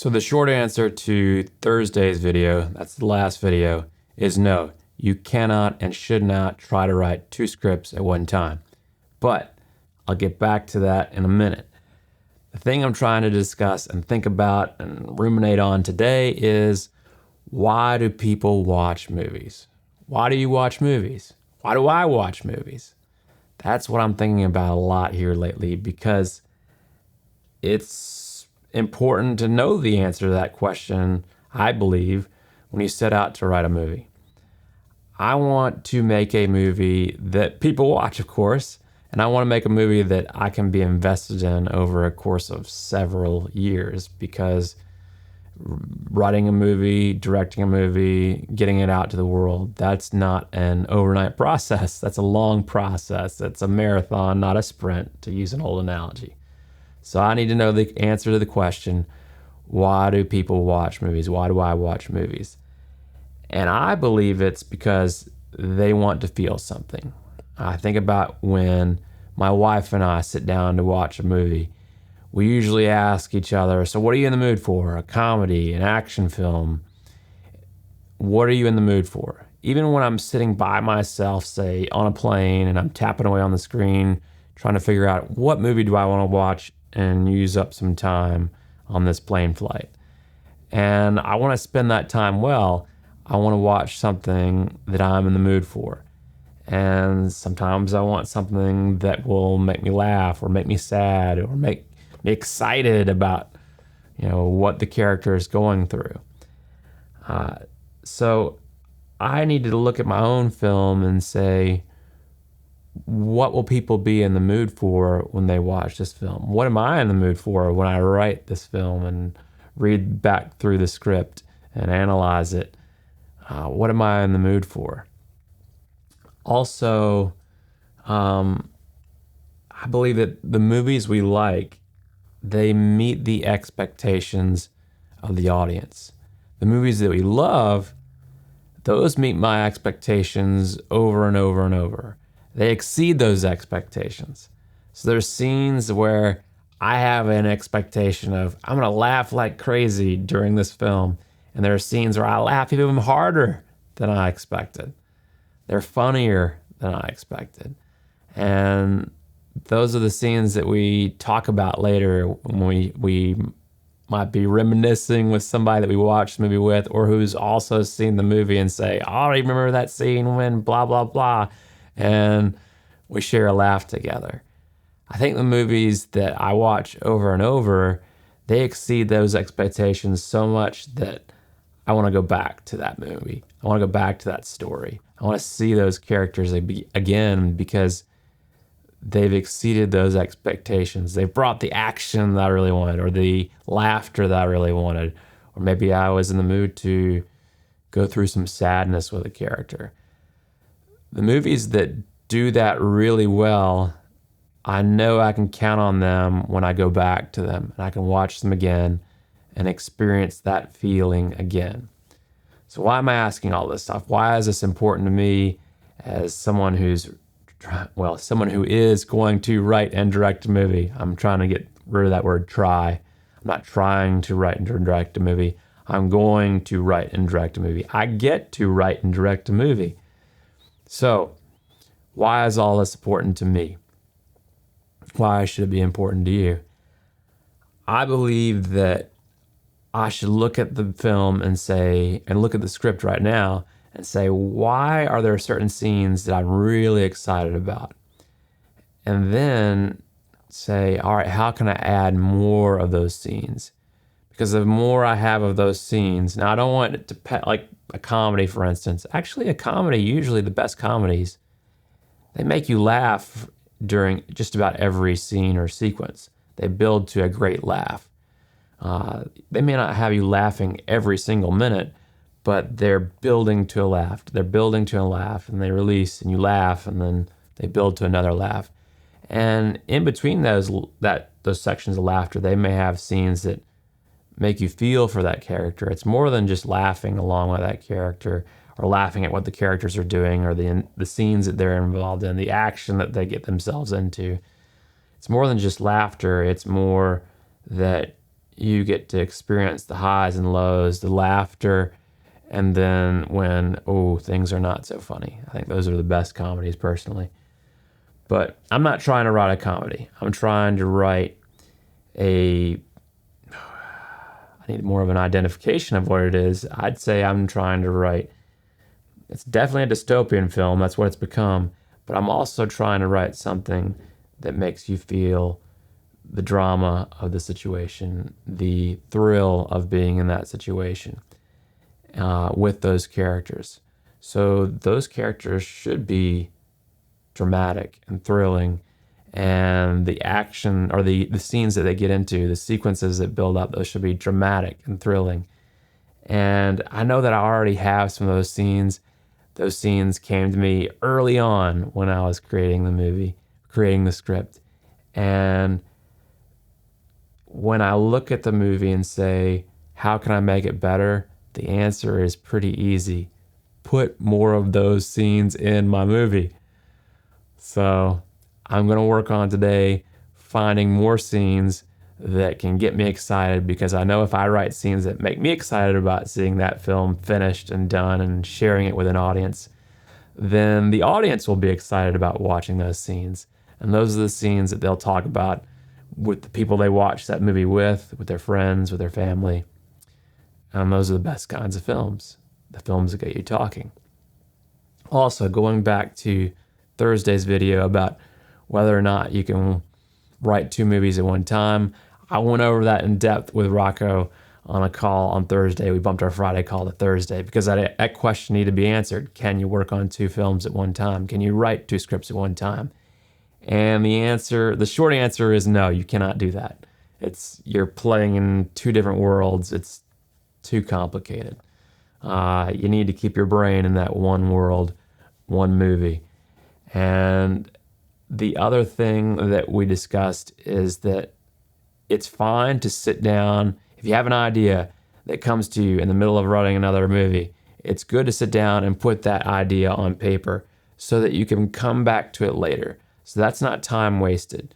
So the short answer to Thursday's video, that's the last video, is no. You cannot and should not try to write two scripts at one time. But I'll get back to that in a minute. The thing I'm trying to discuss and think about and ruminate on today is, why do people watch movies? Why do you watch movies? Why do I watch movies? That's what I'm thinking about a lot here lately, because it's important to know the answer to that question, I believe, when you set out to write a movie. I want to make a movie that people watch, of course, and I want to make a movie that I can be invested in over a course of several years, because writing a movie, directing a movie, getting it out to the world, that's not an overnight process. That's a long process. It's a marathon, not a sprint, to use an old analogy. So I need to know the answer to the question, why do people watch movies? Why do I watch movies? And I believe it's because they want to feel something. I think about when my wife and I sit down to watch a movie. We usually ask each other, so what are you in the mood for? A comedy, an action film? What are you in the mood for? Even when I'm sitting by myself, say on a plane, and I'm tapping away on the screen, trying to figure out what movie do I want to watch and use up some time on this plane flight. And I want to spend that time well. I want to watch something that I'm in the mood for. And sometimes I want something that will make me laugh or make me sad or make me excited about, what the character is going through. So I need to look at my own film and say, what will people be in the mood for when they watch this film? What am I in the mood for when I write this film and read back through the script and analyze it? What am I in the mood for? Also, I believe that the movies we like, they meet the expectations of the audience. The movies that we love, those meet my expectations over and over and over. They exceed those expectations. So there's scenes where I have an expectation of, I'm going to laugh like crazy during this film. And there are scenes where I laugh even harder than I expected. They're funnier than I expected. And those are the scenes that we talk about later when we might be reminiscing with somebody that we watched the movie with, or who's also seen the movie and say, oh, I remember that scene when blah, blah, blah. And we share a laugh together. I think the movies that I watch over and over, they exceed those expectations so much that I want to go back to that movie. I want to go back to that story. I want to see those characters again, because they've exceeded those expectations. They've brought the action that I really wanted, or the laughter that I really wanted, or maybe I was in the mood to go through some sadness with a character. The movies that do that really well, I know I can count on them when I go back to them, and I can watch them again and experience that feeling again. So why am I asking all this stuff? Why is this important to me as someone who is going to write and direct a movie? I'm trying to get rid of that word try. I'm not trying to write and direct a movie. I'm going to write and direct a movie. I get to write and direct a movie. So why is all this important to me? Why should it be important to you? I believe that I should look at the film and look at the script right now and say, why are there certain scenes that I'm really excited about? And then say, all right, how can I add more of those scenes? Because the more I have of those scenes, now I don't want it to, like a comedy, for instance. Actually, a comedy, usually the best comedies, they make you laugh during just about every scene or sequence. They build to a great laugh. They may not have you laughing every single minute, but they're building to a laugh. They're building to a laugh, and they release, and you laugh, and then they build to another laugh. And in between those sections of laughter, they may have scenes that make you feel for that character. It's more than just laughing along with that character, or laughing at what the characters are doing, or the scenes that they're involved in, the action that they get themselves into. It's more than just laughter. It's more that you get to experience the highs and lows, the laughter, and then when, things are not so funny. I think those are the best comedies personally. But I'm not trying to write a comedy. I'm trying to write I need more of an identification of what it is. I'd say I'm trying to write, it's definitely a dystopian film. That's what it's become. But I'm also trying to write something that makes you feel the drama of the situation, the thrill of being in that situation with those characters. So those characters should be dramatic and thrilling, and the action or the scenes that they get into, the sequences that build up, those should be dramatic and thrilling. And I know that I already have some of those scenes. Those scenes came to me early on when I was creating the movie, creating the script. And when I look at the movie and say, how can I make it better? The answer is pretty easy. Put more of those scenes in my movie. So I'm going to work on today finding more scenes that can get me excited, because I know if I write scenes that make me excited about seeing that film finished and done and sharing it with an audience, then the audience will be excited about watching those scenes. And those are the scenes that they'll talk about with the people they watch that movie with their friends, with their family. And those are the best kinds of films, the films that get you talking. Also, going back to Thursday's video about whether or not you can write 2 movies at one time, I went over that in depth with Rocco on a call on Thursday. We bumped our Friday call to Thursday because that question needed to be answered. Can you work on 2 films at one time? Can you write 2 scripts at one time? And the short answer is no, you cannot do that. You're playing in 2 different worlds. It's too complicated. You need to keep your brain in that one world, one movie. And the other thing that we discussed is that it's fine to sit down. If you have an idea that comes to you in the middle of writing another movie, it's good to sit down and put that idea on paper so that you can come back to it later. So that's not time wasted.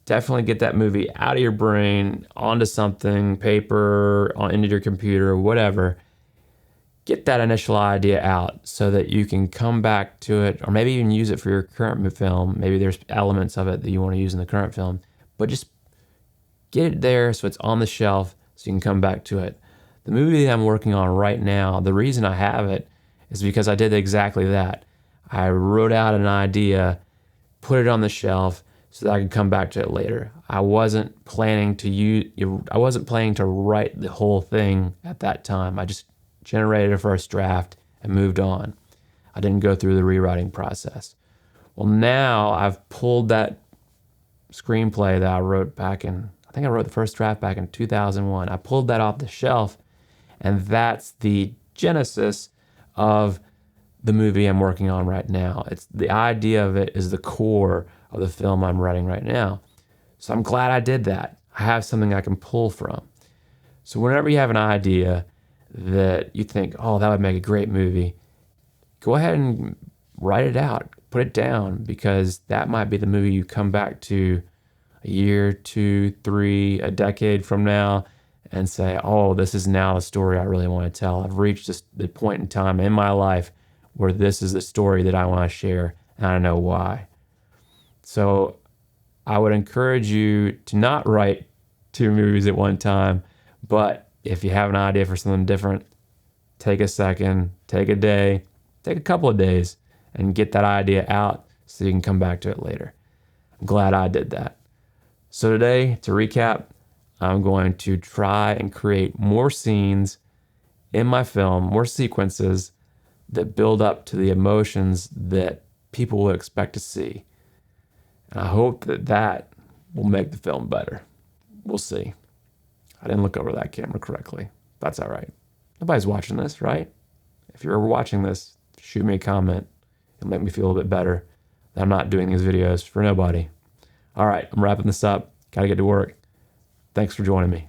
Definitely get that movie out of your brain, onto something, paper, into your computer, whatever. Get that initial idea out so that you can come back to it, or maybe even use it for your current film. Maybe there's elements of it that you want to use in the current film, but just get it there so it's on the shelf so you can come back to it. The movie that I'm working on right now, the reason I have it is because I did exactly that. I wrote out an idea, put it on the shelf so that I could come back to it later. I wasn't planning to write the whole thing at that time. I just generated a first draft and moved on. I didn't go through the rewriting process. Well, now I've pulled that screenplay that I wrote I think I wrote the first draft back in 2001. I pulled that off the shelf, and that's the genesis of the movie I'm working on right now. It's the idea of it is the core of the film I'm writing right now. So I'm glad I did that. I have something I can pull from. So whenever you have an idea that you think, that would make a great movie, go ahead and write it out, put it down, because that might be the movie you come back to a year, 2, 3, a decade from now and say, this is now the story I really want to tell. I've reached the point in time in my life where this is the story that I want to share, and I know why. So I would encourage you to not write 2 movies at one time, but if you have an idea for something different, take a second, take a day, take a couple of days, and get that idea out so you can come back to it later. I'm glad I did that. So today, to recap, I'm going to try and create more scenes in my film, more sequences that build up to the emotions that people will expect to see. And I hope that will make the film better. We'll see. I didn't look over that camera correctly. That's all right. Nobody's watching this, right? If you're watching this, shoot me a comment. It'll make me feel a bit better that I'm not doing these videos for nobody. All right, I'm wrapping this up. Got to get to work. Thanks for joining me.